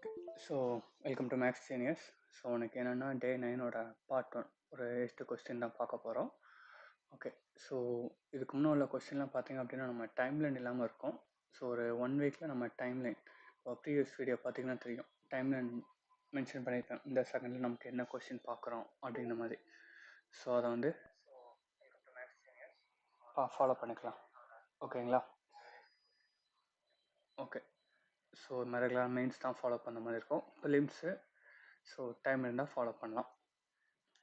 Okay. So welcome to maths seniors. So உனக்கு என்னென்னா டே 9ஓட part 1 ஒரு 8 கொஸ்டின் தான் பார்க்க போகிறோம். ஓகே. ஸோ இதுக்கு முன்னே உள்ள கொஸ்டின்லாம் பார்த்தீங்க அப்படின்னா நம்ம டைம்லைன் இல்லாமல் இருக்கும். ஸோ ஒரு 1 வீக்கில் நம்ம டைம்லைன் இப்போ ப்ரீவியஸ் வீடியோ பார்த்தீங்கன்னா தெரியும், டைம்லைன் மென்ஷன் பண்ணியிருக்கேன். இந்த செகண்டில் நமக்கு என்ன கொஸ்டின் பார்க்குறோம் அப்படிங்கிற மாதிரி. ஸோ அதை வந்து ஃபாலோ பண்ணிக்கலாம். ஓகேங்களா? ஓகே. ஸோ இது மாதிரி ரெகுலர் மெயின்ஸ் தான் ஃபாலோ பண்ண மாதிரி இருக்கும். ப்ரிலிம்ஸு ஸோ டைம் இருந்தால் ஃபாலோ பண்ணலாம்.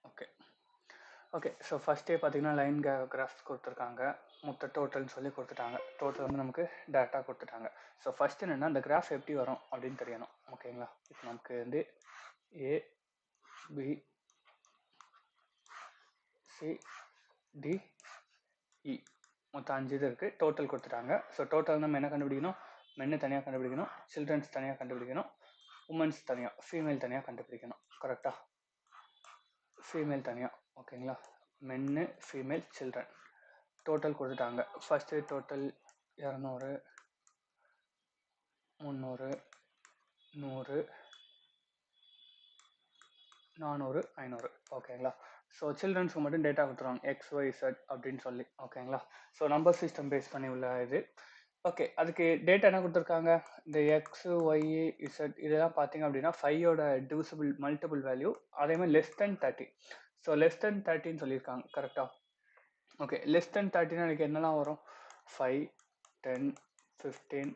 ஓகே. ஓகே. ஸோ ஃபஸ்ட்டே பார்த்தீங்கன்னா லைன் கிராஃப்ஸ் கொடுத்துருக்காங்க. மொத்த டோட்டல்னு சொல்லி கொடுத்துட்டாங்க. டோட்டல் வந்து நமக்கு டேரெக்டாக கொடுத்துட்டாங்க. ஸோ ஃபஸ்ட் என்னென்னா அந்த கிராஃப் எப்படி வரும் அப்படின்னு தெரியணும். ஓகேங்களா? இப்போ நமக்கு வந்து ஏ பி சி டி இ மொத்தம் 5 இது இருக்குது. டோட்டல் கொடுத்துட்டாங்க. ஸோ டோட்டல் நம்ம என்ன கண்டுபிடிக்கணும்? மென்னு தனியாக கண்டுபிடிக்கணும், சில்ட்ரன்ஸ் தனியாக கண்டுபிடிக்கணும், உமன்ஸ் தனியாக, ஃபீமேல் தனியாக கண்டுபிடிக்கணும். கரெக்டாக? ஃபீமேல் தனியாக. ஓகேங்களா? மென்னு ஃபீமேல் சில்ட்ரன் டோட்டல் கொடுத்துட்டாங்க. First total 200 300 100 400 500. ஓகேங்களா? ஸோ சில்ட்ரன்ஸுக்கு மட்டும் டேட்டா கொடுத்துருவாங்க XYZ அப்படின்னு சொல்லி. ஓகேங்களா? ஸோ நம்பர் சிஸ்டம் பேஸ் பண்ணி உள்ள இது. ஓகே. அதுக்கு டேட்டா என்ன கொடுத்துருக்காங்க? இந்த எக்ஸ் ஒய் இசட் இதெல்லாம் பார்த்தீங்க அப்படின்னா 5ஓட டிவிசிபிள் மல்டிபிள் வேல்யூ, அதேமாதிரி less than 30. So less than 30ன்னு சொல்லியிருக்காங்க. கரெக்டாக? ஓகே. லெஸ் தென் 30னா எனக்கு என்னெல்லாம் வரும்? 5 10 15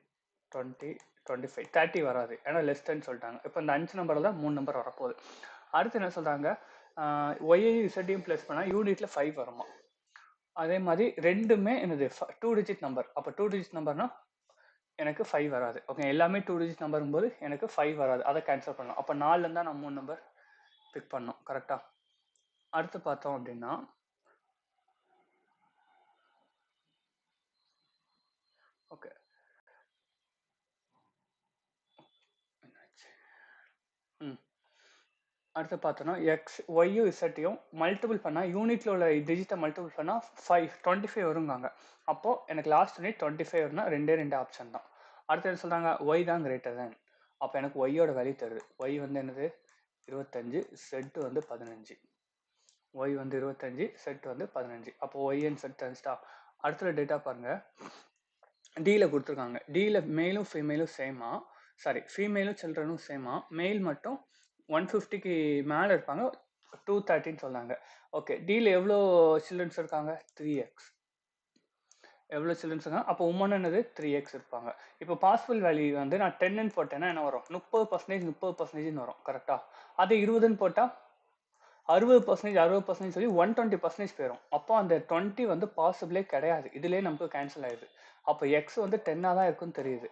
20 25 30 வராது. ஏன்னா லெஸ் தென் சொல்லிட்டாங்க. இப்போ இந்த 5 நம்பரில் தான் 3 நம்பர் வரப்போகுது. அடுத்து என்ன சொல்கிறாங்க? ஒய்யையும் இசட்டையும் ப்ளஸ் பண்ணால் யூனிட்டில் 5 வருமா. அதே மாதிரி ரெண்டுமே என்னது 2 டிஜிட் நம்பர். அப்போ 2 டிஜிட் நம்பர்னா எனக்கு 5 வராது. ஓகே. எல்லாமே 2 டிஜிட் நம்பரும் போது எனக்கு 5 வராது. அதை கேன்சல் பண்ணலாம். அப்போ 4லேருந்து தான் நான் 3 நம்பர் பிக் பண்ணோம். கரெக்டாக? அடுத்து பார்த்தோம் அப்படின்னா ஓகே. அடுத்து பார்த்தோன்னா எக்ஸ் ஒய்யும் இசட்டையும் மல்டிபிள் பண்ணால் யூனிட்டில் உள்ள டிஜிட்டை மல்டிபிள் பண்ணால் 25 வருங்காங்க. அப்போது எனக்கு லாஸ்ட் யூனிட் 25 வரும்னா ரெண்டு ஆப்ஷன் தான். அடுத்து என்ன சொல்கிறாங்க? ஒய் தான் கிரேட்டர் தேன். அப்போ எனக்கு ஒய்யோட வேல்யூ தருது. ஒய் வந்து என்னது? 25, செட்டு வந்து 15. ஒய் வந்து 25, செட் வந்து 15. அப்போ ஒய் அண்ட் செட் தெரிஞ்சிட்டா. அடுத்த டேட்டா பாருங்கள், டியில் கொடுத்துருக்காங்க. டியில் மேலும் ஃபீமேலும் சேமா, சாரி ஃபீமேலும் சில்ட்ரனும் சேமா, மேல் மட்டும் 150க்கு மேலே இருப்பாங்க, 230ன்னு சொன்னாங்க. ஓகே. டியில் எவ்வளோ சில்ட்ரன்ஸ் இருக்காங்க? 3x. எவ்வளோ சில்ட்ரன்ஸ் இருக்காங்க? அப்போ உமன் என்னது 3x இருப்பாங்க. இப்போ பாசிபிள் வேல்யூ வந்து நான் 10ன்னு போட்டேன்னா என்ன வரும்? 30% 30%ன்னு வரும். கரெக்டாக? அது 20ன்னு போட்டால் 60% 60% சொல்லி 120% போயிடும். அப்போ அந்த 20 வந்து பாசிபிளே கிடையாது. இதுலேயே நமக்கு கேன்சல் ஆயிடுது. அப்போ எக்ஸ் வந்து 10ஆக தான் இருக்குன்னு தெரியுது.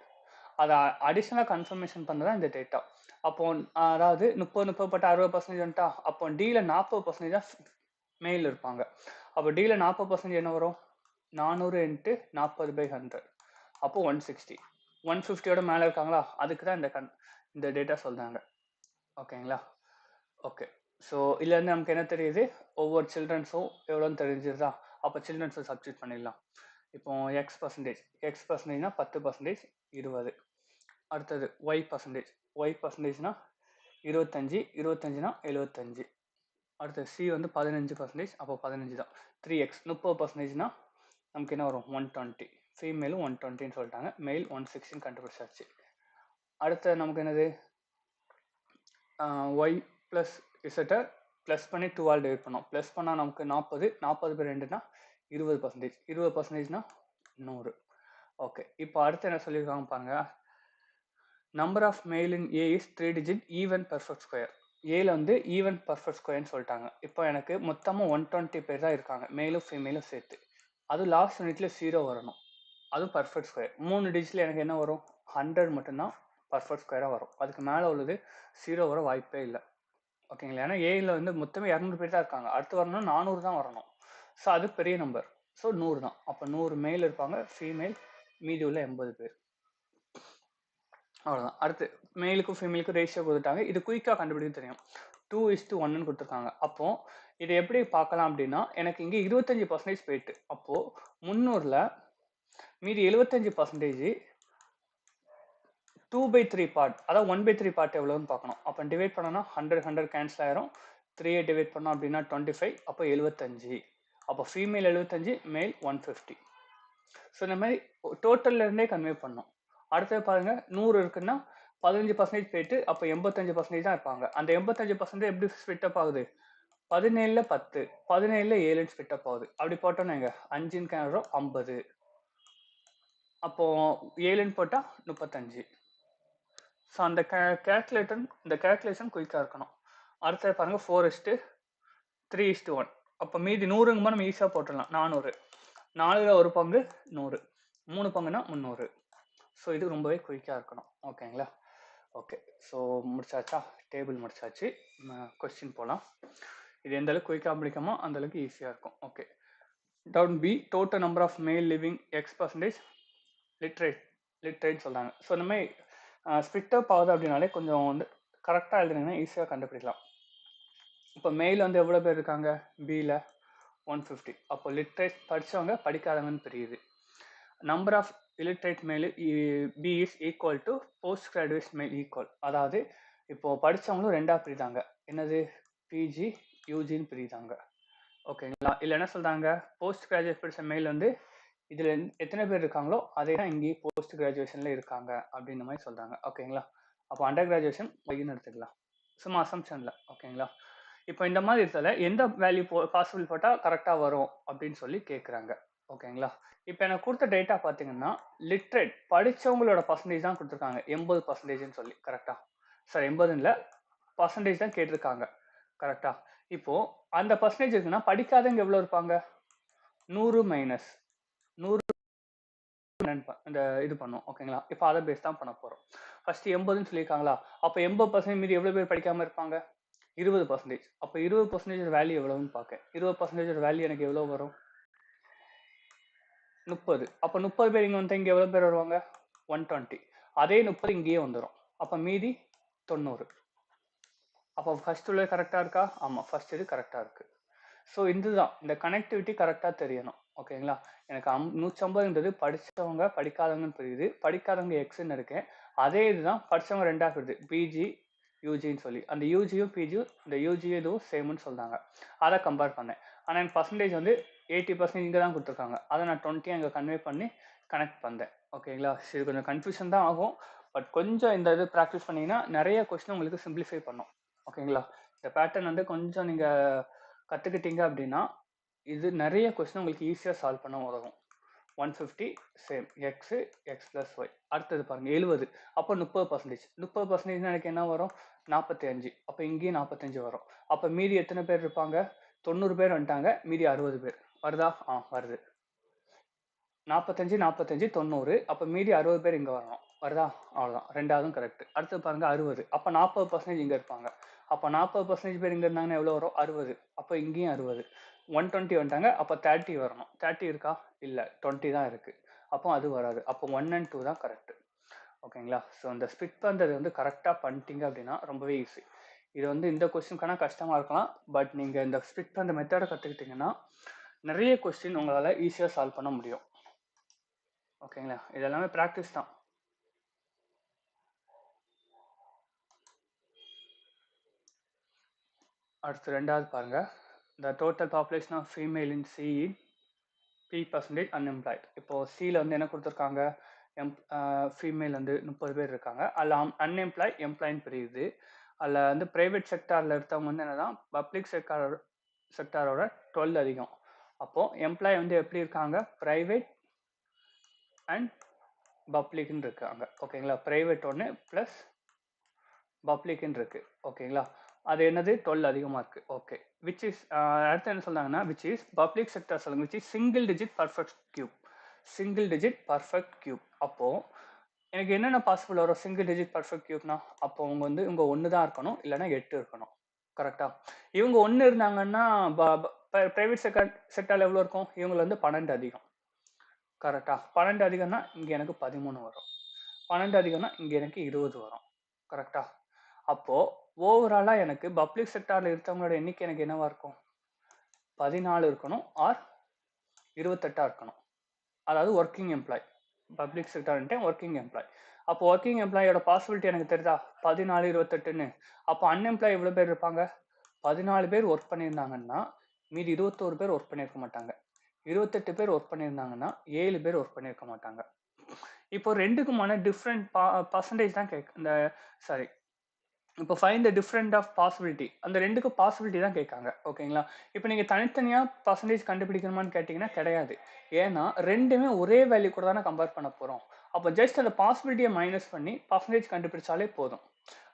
அதை அடிஷ்னலாக கன்ஃபர்மேஷன் பண்ணதான் இந்த டேட்டா. அப்போ அதாவது 30 போட்டு 60% வந்துட்டா. அப்போ டியில் 40% தான் மெயில் இருப்பாங்க. அப்போ டியில் 40% என்ன வரும்? 400 × 40/100. அப்போ 160. 150யோட மேலே இருக்காங்களா? அதுக்கு தான் இந்த டேட்டா சொல்கிறாங்க. ஓகேங்களா? ஓகே. ஸோ இதுலேருந்து நமக்கு என்ன தெரியுது? ஒவ்வொரு சில்ட்ரன்ஸும் எவ்வளோன்னு தெரிஞ்சிருதா? அப்போ சில்ட்ரன்ஸை சப்ஸ்டிட் பண்ணிடலாம். இப்போ எக்ஸ் பர்சன்டேஜ்னா 10%, 20. அடுத்தது ஒய் பர்சன்டேஜ்னா 25, 25னா 75. அடுத்தது சி வந்து 15%, அப்போ 15 தான். 3x 30%னா நமக்கு என்ன வரும்? 120. ஃபீமேலும் 120ன்னு சொல்லிட்டாங்க, மெயில் 160ன்னு கண்டுபிடிச்சாச்சு. அடுத்து நமக்கு என்னது? ஒய் ப்ளஸ் இசட்டை ப்ளஸ் பண்ணி 2ஆல் டிவைட் பண்ணோம். ப்ளஸ் பண்ணால் நமக்கு 40, 40/2னா 20%, 20%னா 100. ஓகே. இப்போ அடுத்து என்ன சொல்லியிருக்காங்க பாருங்க. Number of male in A is 3 digit even perfect square. ஏல வந்து ஈவன் பர்ஃபெக்ட் ஸ்கொயர்னு சொல்லிட்டாங்க. இப்போ எனக்கு மொத்தமாக 120 பேர் தான் இருக்காங்க, மேலும் ஃபீமேலும் சேர்த்து. அது லாஸ்ட் யூனிட்ல 0 வரணும். அதுவும் பர்ஃபெக்ட் ஸ்கொயர். 3 டிஜிட்டில் எனக்கு என்ன வரும்? 100 மட்டும்தான் பர்ஃபெக்ட் ஸ்கொயராக வரும். அதுக்கு மேலே உள்ளது 0 வர வாய்ப்பே இல்லை. ஓகேங்களா? ஏன்னா ஏயில் வந்து மொத்தமே 200 பேர் தான் இருக்காங்க. அடுத்து வரணும் 400 தான் வரணும். ஸோ அது பெரிய நம்பர். ஸோ 100 தான். அப்போ 100 மேல் இருப்பாங்க, ஃபீமேல் மீதி உள்ள 80 பேர். அவ்வளோதான். அடுத்து மேலுக்கும் ஃபீமேலுக்கும் ரேஷியோ கொடுத்துட்டாங்க. இது குயிக்காக கண்டுபிடிக்க தெரியும். 2:1ன்னு கொடுத்துருக்காங்க. அப்போ இதை எப்படி பார்க்கலாம் அப்படின்னா, எனக்கு இங்கே 25% போயிட்டு, அப்போது 300ல் மீதி 75% 2/3 பார்ட், அதாவது 1/3 பார்ட் எவ்வளோன்னு பார்க்கணும். அப்போ டிவைட் பண்ணோம்னா 100 கேன்சல் ஆயிரும். 3 டிவைட் பண்ணோம் அப்படின்னா 25, அப்போ 75. அப்போ ஃபீமேல் 75, மேல் 150. ஸோ இந்த மாதிரி டோட்டல்ல இருந்தே கன்வே பண்ணோம். அடுத்தது பாருங்க 100 இருக்குன்னா 15% போயிட்டு அப்போ 85% தான் இருப்பாங்க. அந்த 85% எப்படி ஸ்பிட் அப் ஆகுது? 17ல 10, 17ல 7 ஸ்பிட் அப் ஆகுது. அப்படி போட்டோம்னா எங்க 5 கேனரும் 50. அப்போ 7 போட்டா 35. ஸோ அந்த இந்த கேல்குலேஷன் குயிக்காக இருக்கணும். அடுத்தது பாருங்க 4:3:1. அப்போ மீதி 100ங்குமா நம்ம ஈஸியாக போட்டுடலாம். 400, 4ல் ஒரு பங்கு 100, 3 பங்குனா 300. ஸோ இது ரொம்பவே குயிக்காக இருக்கணும். ஓகேங்களா? ஓகே, ஸோ முடிச்சாச்சா? டேபிள் முடிச்சாச்சு. கொஸ்டின் போகலாம். இது எந்த அளவுக்கு குயிக்காக முடிக்கமோ அந்த அளவுக்கு ஈஸியாக இருக்கும். Okay, town B total number of male living X% literate சொல்கிறாங்க. ஸோ இந்த மாதிரி ஸ்பிட் அப் ஆகுது அப்படின்னாலே கொஞ்சம் வந்து கரெக்டாக எழுதுனீங்கன்னா ஈஸியாக கண்டுபிடிக்கலாம். இப்போ மெயில் வந்து எவ்வளோ பேர் இருக்காங்க? பியில் 150. அப்போ லிட்ரேட் படித்தவங்க படிக்காதவங்கன்னு தெரியுது. Number of illiterate male B is equal to post graduate male equal. அதாவது இப்போது படித்தவங்களும் ரெண்டாக பிரிதாங்க. என்னது? பிஜி யூஜின்னு பிரிதாங்க. ஓகேங்களா? இல்லை என்ன சொல்கிறாங்க? போஸ்ட் கிராஜுவேட் படித்த மேல் வந்து இதில் எத்தனை பேர் இருக்காங்களோ அதே தான் இங்கேயும் போஸ்ட் கிராஜுவேஷனில் இருக்காங்க அப்படின்ற மாதிரி சொல்கிறாங்க. ஓகேங்களா? அப்போ அண்டர் கிராஜுவேஷன் ஒய்ன்னு எடுத்துக்கலாம், சும்மா அசம்ஷனில். ஓகேங்களா? இப்போ இந்த மாதிரி இருக்கிறதுல எந்த வேல்யூ பாசிபிள் போட்டால் கரெக்டாக வரும் அப்படின்னு சொல்லி கேட்குறாங்க. ஓகேங்களா? இப்போ எனக்கு கொடுத்த டேட்டா பார்த்தீங்கன்னா லிட்ரேட் படித்தவங்களோட பர்சன்டேஜ் தான் கொடுத்துருக்காங்க, 80%ன்னு சொல்லி. கரெக்டாக? சார் 80 இல்லை, பர்சன்டேஜ் தான் கேட்டிருக்காங்க. கரெக்டாக? இப்போது அந்த பர்சன்டேஜ் இருக்குன்னா படிக்காதவங்க எவ்வளோ இருப்பாங்க? 100 மைனஸ் 100 இந்த இது பண்ணும். ஓகேங்களா? இப்போ அதை பேஸ் தான் பண்ண போகிறோம். ஃபஸ்ட்டு 80ன்னு சொல்லியிருக்காங்களா? அப்போ 80% மீதி எவ்வளோ பேர் படிக்காமல் இருப்பாங்க? 20%. அப்போ 20% வேல்யூ எவ்வளோன்னு பார்க்க. 20% வேல்யூ எனக்கு எவ்வளோ வரும்? 30. அப்போ 30 பேர் இங்கே வந்து இங்கே எவ்வளோ பேர் வருவாங்க? 120. அதே 30 இங்கேயே வந்துடும். அப்போ மீதி 90. அப்போ ஃபர்ஸ்ட் உள்ள கரெக்டாக இருக்கா? ஆமாம், ஃபர்ஸ்ட் இது கரெக்டாக இருக்குது. ஸோ இதுதான் இந்த கனெக்டிவிட்டி கரெக்டாக தெரியணும். ஓகேங்களா? எனக்கு 150ன்றது படித்தவங்க படிக்காதவங்கன்னு புரியுது. படிக்காதவங்க எக்ஸ்ன்னு இருக்கேன். அதே இதுதான் படித்தவங்க ரெண்டாக இருக்குது, பிஜி யூஜின்னு சொல்லி. அந்த யூஜியும் பிஜியும் இந்த யூஜியும் இதுவும் சேம்னு சொல்கிறாங்க. அதை கம்பேர் பண்ணேன். ஆனால் எனக்கு பர்சன்டேஜ் வந்து 80% இங்கே தான் கொடுத்துருக்காங்க. அதை நான் 20 அங்கே கன்வே பண்ணி கனெக்ட் பண்ணேன். ஓகேங்களா? இது கொஞ்சம் கன்ஃபியூஷன் தான் ஆகும். பட் கொஞ்சம் இந்த இது ப்ராக்டிஸ் பண்ணிங்கன்னா நிறைய கொஸ்டின் உங்களுக்கு சிம்பிளிஃபை பண்ணும். ஓகேங்களா? இந்த பேட்டர்ன் வந்து கொஞ்சம் நீங்கள் கற்றுக்கிட்டீங்க அப்படின்னா இது நிறைய கொஸ்டின் உங்களுக்கு ஈஸியாக சால்வ் பண்ண உதவும். 150 same x x plus y. அடுத்தது பாருங்கள் 70. அப்போ 30%. 30% எனக்கு என்ன வரும்? 45. அப்போ இங்கேயும் 45 வரும். அப்போ மீதி எத்தனை பேர் இருப்பாங்க? 90 பேர் வந்துட்டாங்க, மீதி 60 பேர். வருதா? வருது. 45 45 90. அப்போ மீதி 60 பேர் இங்கே வரணும். வருதா? அவ்வளோதான், ரெண்டாவதும் கரெக்ட். அடுத்து பாருங்க 60. அப்போ 40% இங்கே இருப்பாங்க. அப்போ 40% பேர் இங்கே இருந்தாங்கன்னா எவ்வளோ வரும்? 60. அப்போ இங்கேயும் 60. 120 வந்துட்டாங்க, அப்போ 30 வரணும். 30 இருக்கா? இல்லை, 20 தான் இருக்குது. அப்போ அது வராது. அப்போ 1 and 2 தான் கரெக்ட். ஓகேங்களா? ஸோ இந்த ஸ்பிட் பண்ணுறது வந்து கரெக்டாக பண்ணிட்டீங்க அப்படின்னா ரொம்பவே ஈஸி. இது வந்து இந்த கொஸ்டினுக்கான கஷ்டமாக இருக்கலாம், பட் நீங்கள் இந்த ஸ்பிட் பண்ணுற மெத்தடை கற்றுக்கிட்டிங்கன்னா நிறைய கொஸ்டின் உங்களால் ஈஸியாக சால்வ் பண்ண முடியும். ஓகேங்களா? இதெல்லாமே ப்ராக்டிஸ் தான். அடுத்து ரெண்டாவது பாருங்க, the total population of female in C P% unemployed. இப்போது சியில் வந்து என்ன கொடுத்துருக்காங்க? ஃபீமேல் வந்து 30 பேர் இருக்காங்க. அதில் அன்எம்ப்ளாய் எம்ப்ளாயின்னு பிரியுது. அதில் வந்து ப்ரைவேட் செக்டாரில் இருக்கவங்க வந்து என்னன்னா பப்ளிக் செக்டாரோட 12 அதிகம். அப்போது எம்ப்ளாய் வந்து எப்படி இருக்காங்க? ப்ரைவேட் அண்ட் பப்ளிக்னு இருக்காங்க. ஓகேங்களா? ப்ரைவேட் ஒன்று ப்ளஸ் பப்ளிக்னு இருக்கு. ஓகேங்களா? அது என்னது? 12 அதிகமாக இருக்குது. ஓகே, விச் இஸ் அடுத்து என்ன சொல்கிறாங்கன்னா விச் இஸ் பப்ளிக் செக்டர் சொல்லுங்க, which is single digit perfect cube. Single digit perfect cube. அப்போது எனக்கு என்னென்ன பாசிபிள் வரும் சிங்கிள் டிஜிட் பர்ஃபெக்ட் கியூப்னா? அப்போ அவங்க வந்து இவங்க 1 தான் இருக்கணும், இல்லைன்னா 8 இருக்கணும். கரெக்டாக? இவங்க 1 இருந்தாங்கன்னா ப்ரைவேட் செக்டாரில் எவ்வளோ இருக்கும்? இவங்க வந்து 12 அதிகம். கரெக்டாக? 12 அதிகம்னா இங்கே எனக்கு 13 வரும். 12 அதிகம்னா இங்கே எனக்கு 20 வரும். கரெக்டாக? அப்போது ஓவராலாக எனக்கு பப்ளிக் செக்டாரில் இருக்கவங்களோட எண்ணிக்கை எனக்கு என்னவா இருக்கும்? 14 இருக்கணும், ஆர் 28 இருக்கணும். அதாவது ஒர்க்கிங் எம்ப்ளாய். பப்ளிக் செக்டார்ன்ட்டு ஒர்க்கிங் எம்ப்ளாய். அப்போ ஒர்க்கிங் எம்ப்ளாயோட பாசிபிலிட்டி எனக்கு தெரியுதா 14 28ன்னு. அப்போ அன்எம்ப்ளாய் எவ்வளோ பேர் இருப்பாங்க? 14 பேர் ஒர்க் பண்ணியிருந்தாங்கன்னா மீதி 21 பேர் ஒர்க் பண்ணியிருக்க மாட்டாங்க. 28 பேர் ஒர்க் பண்ணியிருந்தாங்கன்னா 7 பேர் ஒர்க் பண்ணியிருக்க மாட்டாங்க. இப்போ ரெண்டுக்குமான டிஃப்ரெண்ட் பர்சன்டேஜ் தான் இந்த சாரி இப்போ find the different of possibility, அந்த ரெண்டுக்கும் பாசிபிலிட்டி தான் கேட்காங்க. ஓகேங்களா? இப்போ நீங்கள் தனித்தனியாக பர்சன்டேஜ் கண்டுபிடிக்கணுமான்னு கேட்டிங்கன்னா கிடையாது. ஏன்னா ரெண்டுமே ஒரே வேல்யூ கூட தானே கம்பேர் பண்ண போகிறோம். அப்போ ஜஸ்ட் அந்த பாசிபிலிட்டியை மைனஸ் பண்ணி பர்சன்டேஜ் கண்டுபிடிச்சாலே போதும்.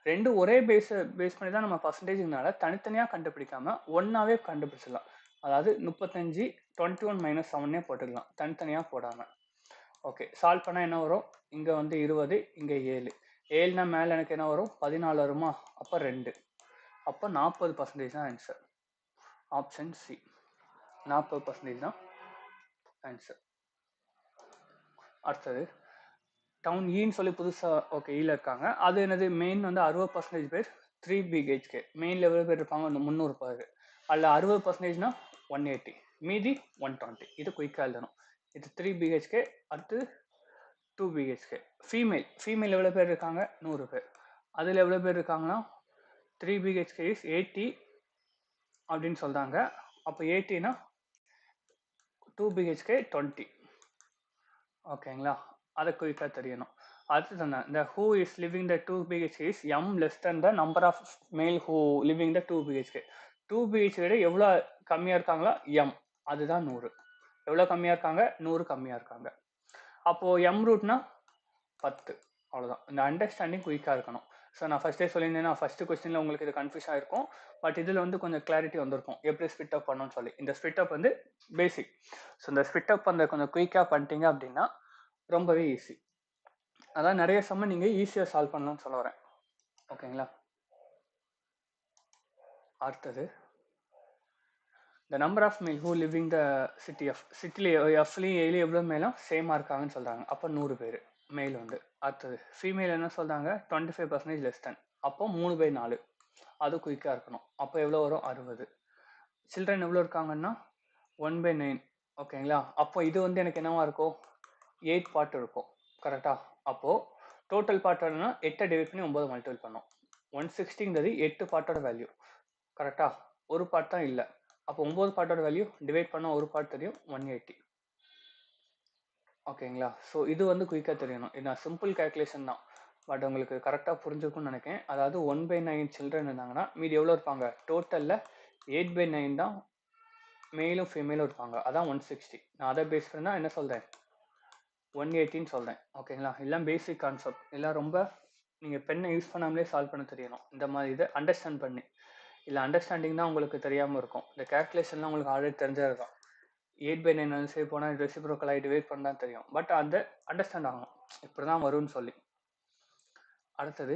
ரெண்டு ஒரே பேஸ் பண்ணி தான் நம்ம பர்சன்டேஜ்னால தனித்தனியாக கண்டுபிடிக்காம ஒன்றாவே கண்டுபிடிச்சிடலாம். அதாவது 35 21 - 7 போட்டுக்கலாம் தனித்தனியாக போடாமல். ஓகே, சால்வ் பண்ணால் என்ன வரும்? இங்கே வந்து 20, இங்கே 7. 7னா மேலே எனக்கு என்ன வரும்? 14 வருமா? அப்போ 2. அப்போ 40% தான் ஆன்சர். ஆப்ஷன் சி 40% தான் ஆன்சர். அடுத்தது டவுன் ஈன்னு சொல்லி புதுசாக ஓகே ஈல இருக்காங்க. அது என்னது? மெயின் வந்து 60% பேர் 3 BHK. மெயினில் எவ்வளோ பேர் இருப்பாங்க? 300 பேர். அதில் 60%னா 180, மீதி 120. இது குயிக்காக எழுதணும். இது 3 BHK. அடுத்து 2 BHK. ஃபீமேல் எவ்வளோ பேர் இருக்காங்க? 100 பேர். அதில் எவ்வளோ பேர் இருக்காங்கன்னா 3 BHK இஸ் 80 அப்படின்னு சொல்கிறாங்க. அப்போ 80னா 2 BHK 20. ஓகேங்களா? அதை குயிக்காக தெரியணும். அடுத்து சொன்னேன், the who is living the 2 BHK is m less than the number of male who living the 2 BHK. 2 BHK விட எவ்வளோ கம்மியாக இருக்காங்களா? m, அதுதான் 100. எவ்வளோ கம்மியாக இருக்காங்க? 100 கம்மியாக இருக்காங்க. அப்போது m ரூட்னா 10. அவ்வளோதான். இந்த அண்டர்ஸ்டாண்டிங் குயிக்காக இருக்கணும். ஸோ நான் ஃபஸ்ட்டே சொல்லியிருந்தேன்னா ஃபஸ்ட்டு கொஸ்டினில் உங்களுக்கு இது கன்ஃபியூஷன் இருக்கும். பட் இதில் வந்து கொஞ்சம் கிளாரிட்டி வந்திருக்கும் எப்படி ஸ்பிட் அப் பண்ணணும்னு சொல்லி. இந்த ஸ்பிட் அப் வந்து பேசிக். ஸோ இந்த ஸ்பிட் அப் அந்த கொஞ்சம் குயிக்காக பண்ணிட்டீங்க அப்படின்னா ரொம்பவே ஈஸி. அதான் நிறைய சம்ம நீங்கள் ஈஸியாக சால்வ் பண்ணலாம்னு சொல்ல வரேன். ஓகேங்களா? அடுத்தது the number of male who living the city of சிட்டியில் எஃப்லையும் ஏலையும் எவ்வளோ மேலும் சேமாக இருக்காங்கன்னு சொல்கிறாங்க. அப்போ 100 பேர் மேல் வந்து. அடுத்தது ஃபீமேல் என்ன சொல்கிறாங்க? 25% லெஸ் தென். அப்போ 3/4. அது குயிக்காக இருக்கணும். அப்போ எவ்வளோ வரும்? 60. சில்ட்ரன் எவ்வளோ இருக்காங்கன்னா 1/9. ஓகேங்களா? அப்போ இது வந்து எனக்கு என்னவா இருக்கும்? 8 பார்ட் இருக்கும். கரெக்டாக? அப்போது டோட்டல் பார்ட் வேணும்னா 8 டிவைட் பண்ணி 9 மல்டிபிள் பண்ணோம். 160ங்கிறது 8 பார்ட்டோட வேல்யூ. கரெக்டாக? ஒரு பார்ட் தான் இல்லை. அப்போ 9 பார்ட்டோட வேல்யூ டிவைட் பண்ணால் ஒரு பார்ட் தெரியும், 180. ஓகேங்களா? ஸோ இது வந்து குயிக்காக தெரியணும். இது நான் சிம்பிள் கேல்குலேஷன் தான், பட் உங்களுக்கு கரெக்டாக புரிஞ்சுக்கும்னு நினைக்கிறேன். அதாவது 1/9 சில்ட்ரன் இருந்தாங்கன்னா மீதி எவ்வளோ இருப்பாங்க? டோட்டலில் 8/9 தான் மேலும் ஃபீமேலும் இருப்பாங்க. அதான் 160. நான் அதை பேஸ் பண்ணி தான் என்ன சொல்கிறேன்? 180ன்னு சொல்கிறேன். ஓகேங்களா? எல்லாம் பேசிக் கான்செப்ட். எல்லாம் ரொம்ப நீங்கள் பெண்ணை யூஸ் பண்ணாமலே சால்வ் பண்ண தெரியணும். இந்த மாதிரி இதை அண்டர்ஸ்டாண்ட் பண்ணி. இல்லை அண்டர்ஸ்டாண்டிங் தான் உங்களுக்கு தெரியாமல் இருக்கும். இந்த கேல்குலேஷன்லாம் உங்களுக்கு ஆல்ரெடி தெரிஞ்சது தான். 8/9 வந்து சேவ் போனால் ரெசிப்ரோக்கல் ஆகிட்டு வெயிட் பண்ண தான் தெரியும். பட் அந்த அண்டர்ஸ்டாண்ட் ஆகணும் இப்படி தான் வரும்னு சொல்லி. அடுத்தது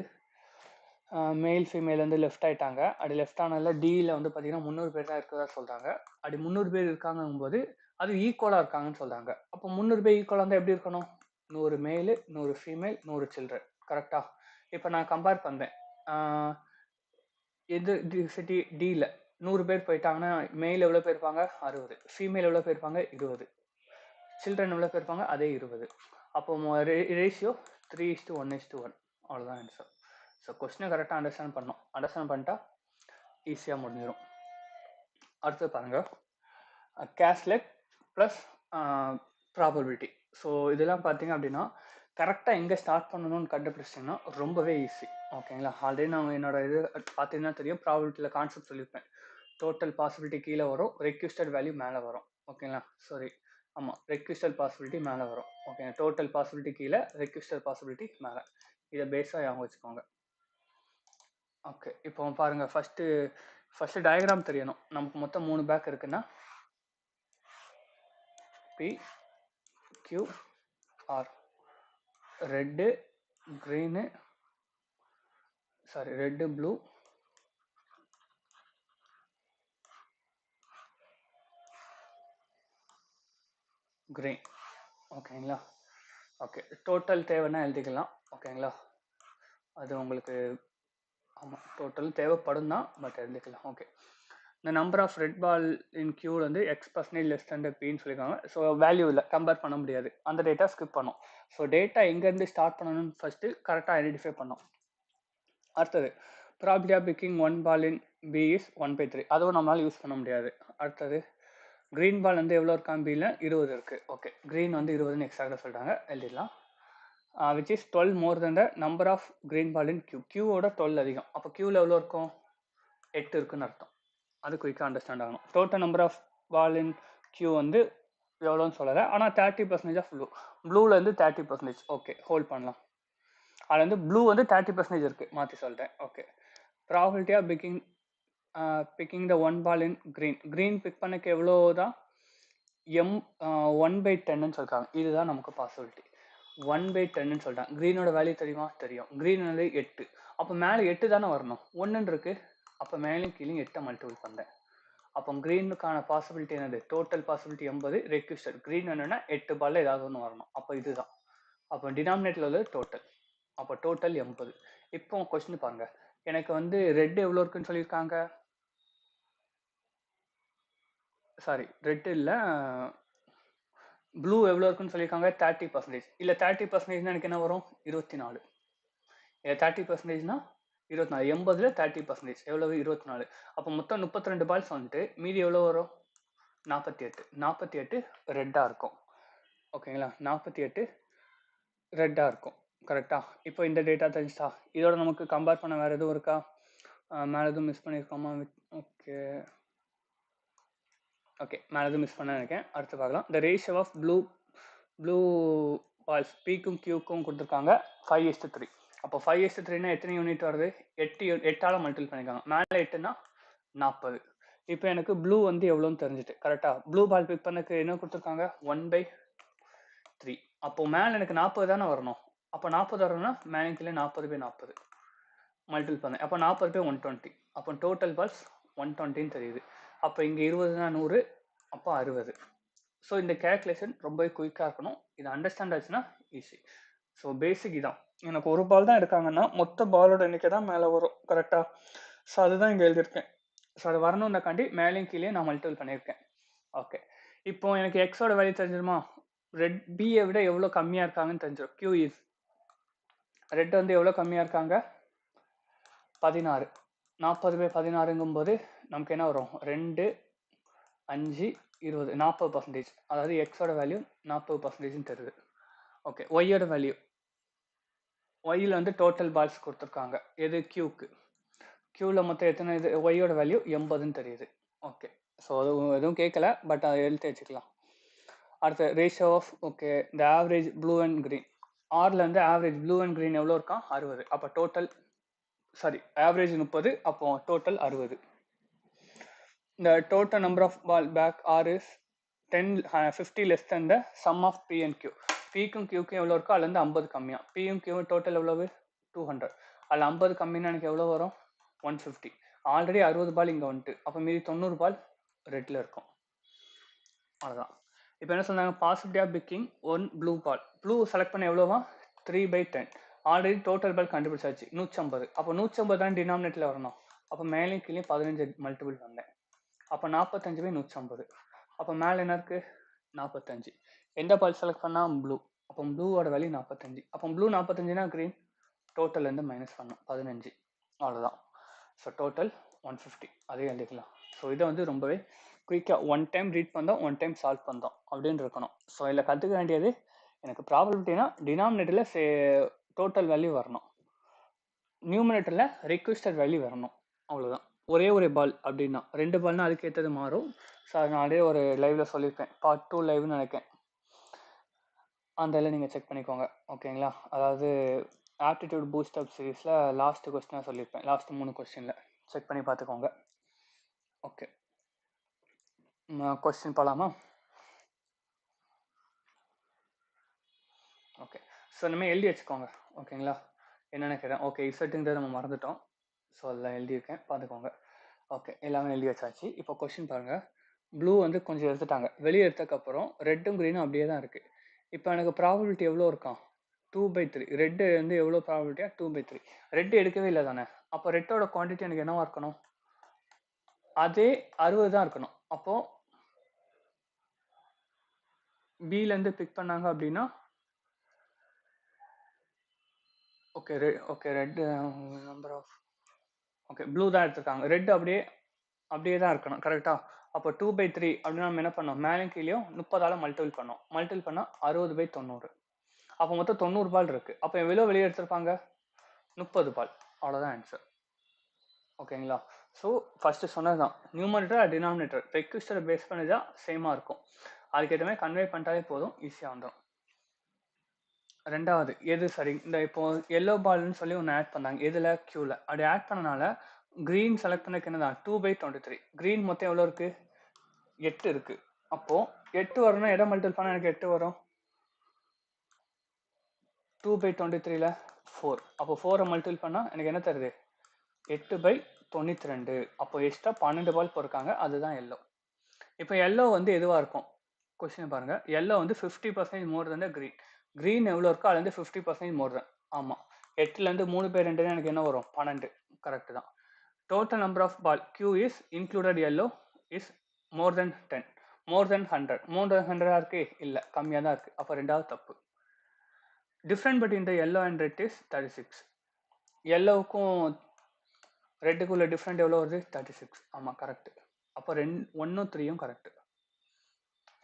மேல் ஃபீமேல் வந்து லெஃப்ட் ஆகிட்டாங்க. அப்படி லெஃப்ட் ஆனதில் டியில் வந்து பார்த்தீங்கன்னா 300 பேர் தான் இருக்கிறதா சொல்கிறாங்க. அப்படி 300 பேர் இருக்காங்கும்போது அது ஈக்குவலாக இருக்காங்கன்னு சொல்கிறாங்க. அப்போ 300 பேர் ஈக்குவலாக இருந்தால் எப்படி இருக்கணும்? 100 மேலு, 100 ஃபீமேல், 100 சில்ட்ரன். கரெக்டாக? இப்போ நான் கம்பேர் பண்ணுறேன். எது சிட்டி டியில் 100 பேர் போயிட்டாங்கன்னா மேல் எவ்வளோ பேர் இருப்பாங்க? 60. ஃபீமேல் எவ்வளோ பேர் இருப்பாங்க? 20. சில்ட்ரன் எவ்வளோ பேர் இருப்பாங்க? அதே 20. அப்போ ரேஷியோ 3:1:1. அவ்வளோதான் ஆன்சர். ஸோ கொஸ்டினை கரெக்டாக அண்டர்ஸ்டாண்ட் பண்ணோம். அண்டர்ஸ்டாண்ட் பண்ணிட்டா ஈஸியாக முடிஞ்சிடும். அடுத்து பாருங்கள், கேஷ்லெட் ப்ளஸ் ப்ராபபிலிட்டி. ஸோ இதெல்லாம் பார்த்தீங்க அப்படின்னா கரெக்டாக எங்கே ஸ்டார்ட் பண்ணணும்னு கண்டுபிடிச்சிங்கன்னா ரொம்பவே ஈஸி. ஓகேங்களா? ஆல்ரெடி நான் என்னோட இது பார்த்தீங்கன்னா தெரியும், ப்ராபபிலிட்டியில் கான்செப்ட் சொல்லியிருப்பேன். டோட்டல் பாசிபிலிட்டி கீழே வரும், ரெக்வெஸ்டட் வேல்யூ மேலே வரும். ஓகேங்களா? சாரி, ஆமாம், ரெக்வெஸ்டட் பாசிபிலிட்டி மேலே வரும். ஓகே, டோட்டல் பாசிபிலிட்டி கீழே, ரெக்வெஸ்டட் பாசிபிலிட்டி மேலே. இதை பேஸாக ஞாபகம் வச்சுக்கோங்க. ஓகே, இப்போ பாருங்கள், ஃபஸ்ட்டு டயக்ராம் தெரியணும். நமக்கு மொத்தம் 3 பேக் இருக்குன்னா P Q R. Red, green, sorry red, blue, green. ஓகேங்களா? ஓகே, டோட்டல் தேவைன்னா எழுதிக்கலாம். ஓகேங்களா? அது உங்களுக்கு ஆமாம் டோட்டல் தேவைப்படும் தான், பட் எழுதிக்கலாம். ஓகே, இந்த number of red ball in Q வந்து X% லெஸ் தன் பின்னு சொல்லியிருக்காங்க. ஸோ வேல்யூ இல்லை, கம்பேர் பண்ண முடியாது. அந்த டேட்டா ஸ்கிப் பண்ணோம். ஸோ டேட்டா எங்கேருந்து ஸ்டார்ட் பண்ணணும்னு ஃபஸ்ட்டு கரெக்டாக ஐடென்டிஃபை பண்ணோம். அடுத்தது probability of picking 1 ball in B is 1/3. அதுவும் நம்மளால யூஸ் பண்ண முடியாது. அடுத்தது க்ரீன் பால் வந்து எவ்வளோ இருக்கான் பியில் 20 இருக்குது. ஓகே, க்ரீன் வந்து 20ன்னு எக்ஸாக்டாக சொல்லிட்டாங்க, எழுதிடலாம். Which is 12 more than the number of green ball in Q. கியூவோட 12 அதிகம். அப்போ கியூவில் எவ்வளோ இருக்கும்? 8 இருக்குன்னு அர்த்தம். அது குயிக்காக அண்டர்ஸ்டாண்ட் ஆகணும். Total number of ball in Q வந்து எவ்வளோன்னு சொல்லலை, ஆனால் 30% ஆஃப் ப்ளூ. ப்ளூவில் வந்து 30%. ஓகே, ஹோல்ட் பண்ணலாம். அதில் வந்து ப்ளூ வந்து 30% இருக்குது, மாற்றி சொல்லிட்டேன். Okay, probability of picking the 1 ball in green. Green pick பண்ணக்கு எவ்வளோ தான்? 1/10ன்னு சொல்லிட்டாங்க. இதுதான் நமக்கு பாசிபிலிட்டி. 1/10ன்னு சொல்லிட்டாங்க. க்ரீனோட வேல்யூ தெரியுமா? தெரியும். க்ரீன் வந்து 8. அப்போ மேலே 8 தானே வரணும், 1 இருக்கு. அப்போ மேலேயும் கீழே 8 மல்டிபிள் பண்ணேன். அப்போ க்ரீனுக்கான பாசிபிலிட்டி என்னது? Total possibility 80, requested. க்ரீன் என்னன்னா 8 பால்ல ஏதாவது ஒன்று வரணும். அப்போ இதுதான். அப்போ டினாமினேட்டில் உள்ளது டோட்டல். அப்போ டோட்டல் 80. இப்போ கொஸ்டின் பாருங்க, எனக்கு வந்து ரெட் எவ்வளோ இருக்குன்னு சொல்லியிருக்காங்க. சாரி, ரெட் இல்லை, ப்ளூ எவ்வளோ இருக்குன்னு சொல்லியிருக்காங்க. 30%. இல்லை 30% எனக்கு என்ன வரும்? 24. 30%னா 24. 80ல் 30% எவ்வளவு? 24. அப்போ மொத்தம் 32 பால்ஸ் வந்துட்டு மீதி எவ்வளோ வரும்? 48. 48 ரெட்டாக இருக்கும். ஓகேங்களா, 48 ரெட்டாக இருக்கும். கரெக்டா? இப்போ இந்த டேட்டா தெரிஞ்சிட்டா? இதோட நமக்கு கம்பேர் பண்ண வேறு எதுவும் இருக்கா? மேலே எதுவும் மிஸ் பண்ணியிருக்கோமா? ஓகே ஓகே, மேலே எதுவும் மிஸ் பண்ண நினைக்கிறேன். அடுத்து பார்க்கலாம். The ratio of blue balls பிக்கும் கியூக்கும் கொடுத்துருக்காங்க 5:3. அப்போ 5:3னா எத்தனை யூனிட் வருது? 8ஆல் மல்டிபிள் பண்ணியிருக்காங்க. மேலே 8னா 40. இப்போ எனக்கு ப்ளூ வந்து எவ்வளோன்னு தெரிஞ்சுட்டு. கரெக்டாக ப்ளூ பால் பிக் பண்ணக்கு என்ன கொடுத்துருக்காங்க? 1/3. அப்போ மேலே எனக்கு 40 தானே வரணும். அப்போ 40 வரணும்னா மேலே கீழே 40/40 மல்டிபிள் பண்ணேன். அப்போ 40/120. அப்போ டோட்டல் பால்ஸ் 120ன்னு தெரியுது. அப்போ இங்கே 20னா 100, அப்போ 60. ஸோ இந்த கேல்குலேஷன் ரொம்ப குயிக்காக இருக்கணும். இது அண்டர்ஸ்டாண்ட் ஆச்சுன்னா ஈஸி. ஸோ பேசிக் இதான். எனக்கு ஒரு பால் தான் எடுக்காங்கன்னா மொத்த பாலோட எண்ணிக்கை தான் மேலே வரும். கரெக்டாக? ஸோ அதுதான் இங்கே எழுதியிருக்கேன். ஸோ அது வரணுன்னாக்காண்டி மேலேயும் கீழே நான் மல்டிபிள் பண்ணியிருக்கேன். ஓகே, இப்போ எனக்கு எக்ஸோட வேல்யூ தெரிஞ்சிருமா? ரெட் பியை விட எவ்வளோ கம்மியாக இருக்காங்கன்னு தெரிஞ்சிடும். கியூ இஸ் ரெட் வந்து எவ்வளோ கம்மியாக இருக்காங்க? 16. 40/16ங்கும்போது நமக்கு என்ன வரும்? 2, 5, 20, 40%. அதாவது எக்ஸோட வேல்யூ 40%ன்னு தெரியுது. ஓகே, ஒய்யோட வேல்யூ, ஒய்யில் வந்து டோட்டல் பால்ஸ் கொடுத்துருக்காங்க. எது? கியூக்கு. கியூவில் மொத்தம் எத்தனை? இது ஒய்யோட வேல்யூ 80ன்னு தெரியுது. ஓகே, ஸோ அது எதுவும் கேட்கல, பட் அதை எழுத்து வச்சுக்கலாம். அடுத்து ரேஷியோ ஆஃப், ஓகே, இந்த ஆவரேஜ் ப்ளூ அண்ட் க்ரீன். ஆறில் வந்து ஆவரேஜ் ப்ளூ அண்ட் க்ரீன் எவ்வளோ இருக்கான்? 60. அப்போ டோட்டல், சாரி, ஆவரேஜ் 30, அப்போ டோட்டல் 60. இந்த total number of ball bag R is 50 less than the sum of P and Q. பிக்கும் கியூக்கும் எவ்வளோ இருக்கோ அதுலேருந்து 50 கம்மியாக. பியும் கியூவும் டோட்டல் எவ்வளவு? 200. அதில் 50 கம்மின்னா எனக்கு எவ்வளோ வரும்? 150. ஆல்ரெடி 60 பால் இங்கே வந்துட்டு, அப்போ மீதி 90 பால் ரெட்டில் இருக்கும். அவ்வளோதான். இப்போ என்ன சொன்னாங்க? Possibility of picking 1 blue ball. Blue select பண்ண எவ்வளோவா? 3/10. ஆல்ரெடி டோட்டல் பால் கண்டுபிடிச்சாச்சு 150. அப்போ 150 தான் டினாமினேட்டில் வரணும். அப்போ மேலேயும் கீழே 15 மல்டிபிள் வந்தேன். அப்போ 45/150. அப்போ மேலே என்ன இருக்குது? 45. எந்த பால் செலக்ட் பண்ணால்? ப்ளூ. அப்போ ப்ளூவோட வேல்யூ 45. அப்போ ப்ளூ 45னா க்ரீன் டோட்டல்லேருந்து மைனஸ் பண்ணோம் 15. அவ்வளோதான். So total 150. அதே எழுதிக்கலாம். ஸோ இதை வந்து ரொம்பவே குயிக்காக 1 டைம் ரீட் பண்ணோம், 1 டைம் சால்வ் பண்ணோம் அப்படின்னு இருக்கணும். ஸோ இதில் கற்றுக்க வேண்டியது, எனக்கு ப்ராபபிலிட்டினா டினாமினேட்டரில் டோட்டல் வேல்யூ வரணும், நியூமினேட்டரில் ரெக்வஸ்டட் வேல்யூ வரணும். அவ்வளோதான். ஒரே ஒரு பால் அப்படின்னா, 2 பால்னா அதுக்கு ஏற்றது மாறும். ஸோ நான் அதே ஒரு லைவில் சொல்லியிருப்பேன், பார்ட் 2 லைவ்னு நினைக்கிறேன். அந்த இதில் நீங்கள் செக் பண்ணிக்கோங்க. ஓகேங்களா? அதாவது ஆப்டிடியூட் பூஸ்ட் அப் சீரீஸில் லாஸ்ட் கொஸ்டினாக சொல்லியிருப்பேன், லாஸ்ட் 3 கொஸ்டினில் செக் பண்ணி பார்த்துக்கோங்க. ஓகே, கொஸ்டின் போகலாமா? ஓகே, ஸோ இனிமேல் எழுதி வச்சுக்கோங்க. ஓகேங்களா? என்ன நினைக்கிறேன்? ஓகே, இசட்டுங்கிறத நம்ம மறந்துட்டோம். ஸோ அதில் எழுதியிருக்கேன், பார்த்துக்கோங்க. ஓகே, எல்லாமே எழுதி வச்சாச்சு. இப்போ கொஸ்டின் பாருங்கள். ப்ளூ வந்து கொஞ்சம் எடுத்துட்டாங்க. வெளியே எடுத்ததுக்கப்புறம் ரெட்டும் க்ரீனும் அப்படியே தான் இருக்குது. இப்போ எனக்கு ப்ராபபிலிட்டி எவ்வளோ இருக்கான்? 2/3. ரெட்டு வந்து எவ்வளோ ப்ராபபிலிட்டியாக? 2/3. ரெட்டு எடுக்கவே இல்லை தானே. அப்போ ரெட்டோட குவான்டிட்டி எனக்கு என்னவா இருக்கணும்? அதே 60 தான் இருக்கணும். அப்போ பிலேருந்து பிக் பண்ணாங்க அப்படின்னா okay okay red number of okay blue தான் எடுத்திருக்காங்க. ரெட் அப்படியே அப்படியே தான் இருக்கணும் கரெக்டா? அப்போ 2/3 அப்படின்னா நம்ம என்ன பண்ணோம், மேலே கீழேயும் 30ஆல் மல்டிபிள் பண்ணோம். மல்டிபிள் பண்ணால் 60/90. அப்போ மொத்தம் 90 பால் இருக்கு. அப்போ எவ்வளோ வெளியே எடுத்திருப்பாங்க? 30 பால். அவ்வளோதான் ஆன்சர். ஓகேங்களா? ஸோ ஃபர்ஸ்ட் சொன்னது தான், நியூமரேட்டர் டினாமினேட்டர் ரெக்வஸ்டரை பேஸ் பண்ணி தான் சேமாக இருக்கும். அதுக்கேற்ற மாதிரி கன்வே பண்ணிட்டாலே போதும், ஈஸியாக வந்துடும். ரெண்டாவது எது சரி, இந்த இப்போ எல்லோ பால்னு சொல்லி ஒன்று ஆட் பண்ணாங்க, எதில் க்யூவில். அப்படி ஆட் பண்ணனால க்ரீன் செலக்ட் பண்ணக்கு என்னதான் 2/23. க்ரீன் மொத்தம் எவ்வளோ இருக்கு? 8 இருக்கு. அப்போ 8 வரும்னா எதை மல்டிபிள் பண்ணால் எனக்கு 8 வரும்? 2/23ல 4. அப்போ 4 மல்டிபிள் பண்ணால் எனக்கு என்ன தருது? 8/92. அப்போ எக்ஸ்ட்ரா 12 பால் போயிருக்காங்க, அதுதான் எல்லோ. இப்போ எல்லோ வந்து எதுவாக இருக்கும்? கொஸ்டின் பாருங்க. எல்லோ வந்து 50% மோர் தென் த க்ரீன். க்ரீன் எவ்வளோ இருக்கோ அதுலேருந்து 50% மோர் தென். ஆமாம், 8லேருந்து 3/2 எனக்கு என்ன வரும்? 12. கரெக்டு தான். Total number of ball Q is included yellow is more than 10. More than 100. More than 100 இருக்கு? இல்லை, கம்மியாக தான் இருக்குது. அப்போ ரெண்டாவது தப்பு. Different between the yellow and red is 36. எல்லோவுக்கும் ரெட்டுக்குள்ள டிஃப்ரெண்ட் எவ்வளோ வருது? 36. ஆமாம், கரெக்டு. அப்போ 1ம் 3யும் கரெக்டு.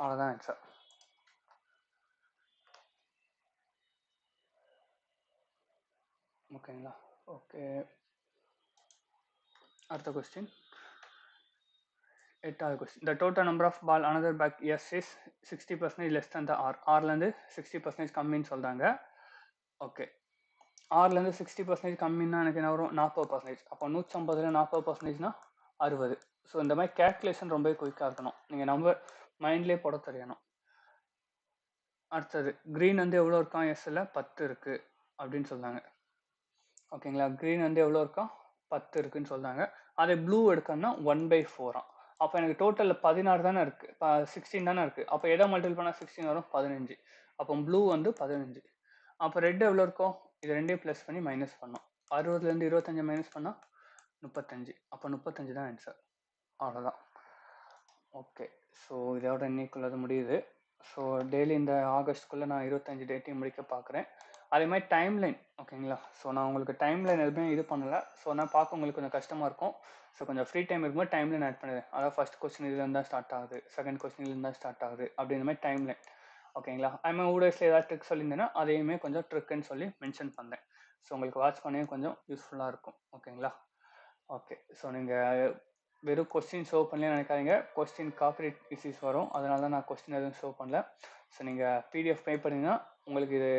அவ்வளோதான் ஆன்சர். ஓகேங்களா? ஓகே, அடுத்த கொஸ்டின். 8வது question. The total number of ball another bag S is 60% less than the R. ஆர்லேருந்து 60% கம்மின்னு சொல்கிறாங்க. ஓகே, ஆர்லேருந்து 60% கம்மின்னா எனக்கு என்ன வரும்? 40%. அப்போ 150ல் 40%னா 60. ஸோ இந்த மாதிரி கேல்குலேஷன் ரொம்ப குயிக்காக இருக்கணும். நீங்கள் நம்பர் மைண்ட்லேயே போட தெரியணும். அடுத்தது க்ரீன் வந்து எவ்வளோ இருக்கான்? எஸ்ஸில் 10 இருக்குது அப்படின்னு சொல்கிறாங்க. ஓகேங்களா? க்ரீன் வந்து எவ்வளோ இருக்கா? 10 இருக்குன்னு சொல்கிறாங்க. அதே ப்ளூ எடுக்கணும்னா 1/4. அப்போ எனக்கு டோட்டலில் 16 தானே இருக்குது, இப்போ 16 தானே இருக்குது. அப்போ எதை மல்டிபிள் பண்ணால் 16 வரும்? 15. அப்போ ப்ளூ வந்து 15. அப்போ ரெட் எவ்வளோ இருக்கும்? இது ரெண்டையும் ப்ளஸ் பண்ணி மைனஸ் பண்ணோம். 60லேருந்து 25 மைனஸ் பண்ணால் 35. அப்போ 35 தான் ஆன்சர். அவ்வளோதான். ஓகே, ஸோ இதோட இன்னைக்குள்ளது முடியுது. ஸோ டெய்லி இந்த ஆகஸ்ட்குள்ளே நான் 25 டேட்டையும் முடிக்க பார்க்குறேன். அதே மாதிரி டைம்லைன். ஓகேங்களா? ஸோ நான் உங்களுக்கு டைம்லைன் எதுவுமே இது பண்ணலை. ஸோ நான் பார்க்க உங்களுக்கு கொஞ்சம் கஷ்டமாக இருக்கும். ஸோ கொஞ்சம் ஃப்ரீ டைம் இருக்கும்போது டைம்லைன் ஆட் பண்ணுவேன். அதாவது ஃபஸ்ட் கொஸ்டின் இதுலேருந்து தான் ஸ்டார்ட் ஆகுது, செகண்ட் கொஸ்டின் இதுலேருந்து தான் ஸ்டார்ட் ஆகுது, அப்படின்ற மாதிரி டைம்லைன். ஓகேங்களா? அதுமாதிரி ஊடகத்தில் ஏதாவது ட்ரிக் சொல்லியிருந்தேன்னா அதையுமே கொஞ்சம் ட்ரிக்குன்னு சொல்லி மென்ஷன் பண்ணேன். ஸோ உங்களுக்கு வாட்ச் பண்ணவே கொஞ்சம் யூஸ்ஃபுல்லாக இருக்கும். ஓகேங்களா? ஓகே, ஸோ நீங்கள் வெறும் கொஸ்டின் ஷோ பண்ணல நினைக்காதீங்க. கொஸ்டின் காப்பிரைட் இஷ்யூஸ் வரும், அதனால தான் நான் கொஸ்டின் எதுவும் ஷோ பண்ணல. ஸோ நீங்கள் பிடிஎஃப் பே பண்ணிங்கன்னா உங்களுக்கு இது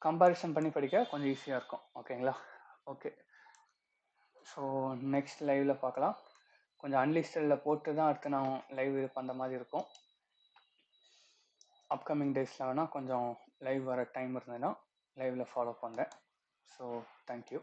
கம்பேரிசன் பண்ணி படிக்க கொஞ்சம் ஈஸியாக இருக்கும். ஓகேங்களா? ஓகே, ஸோ நெக்ஸ்ட் லைவில் பார்க்கலாம். கொஞ்சம் அன்லிஸ்டடில் போட்டு தான் அடுத்து நான் லைவ் இது பண்ணுற மாதிரி இருக்கும். அப்கமிங் டேஸில் வேணால் கொஞ்சம் லைவ் வர டைம் இருந்ததுன்னா லைவில் ஃபாலோ பண்ணுறேன். So thank you.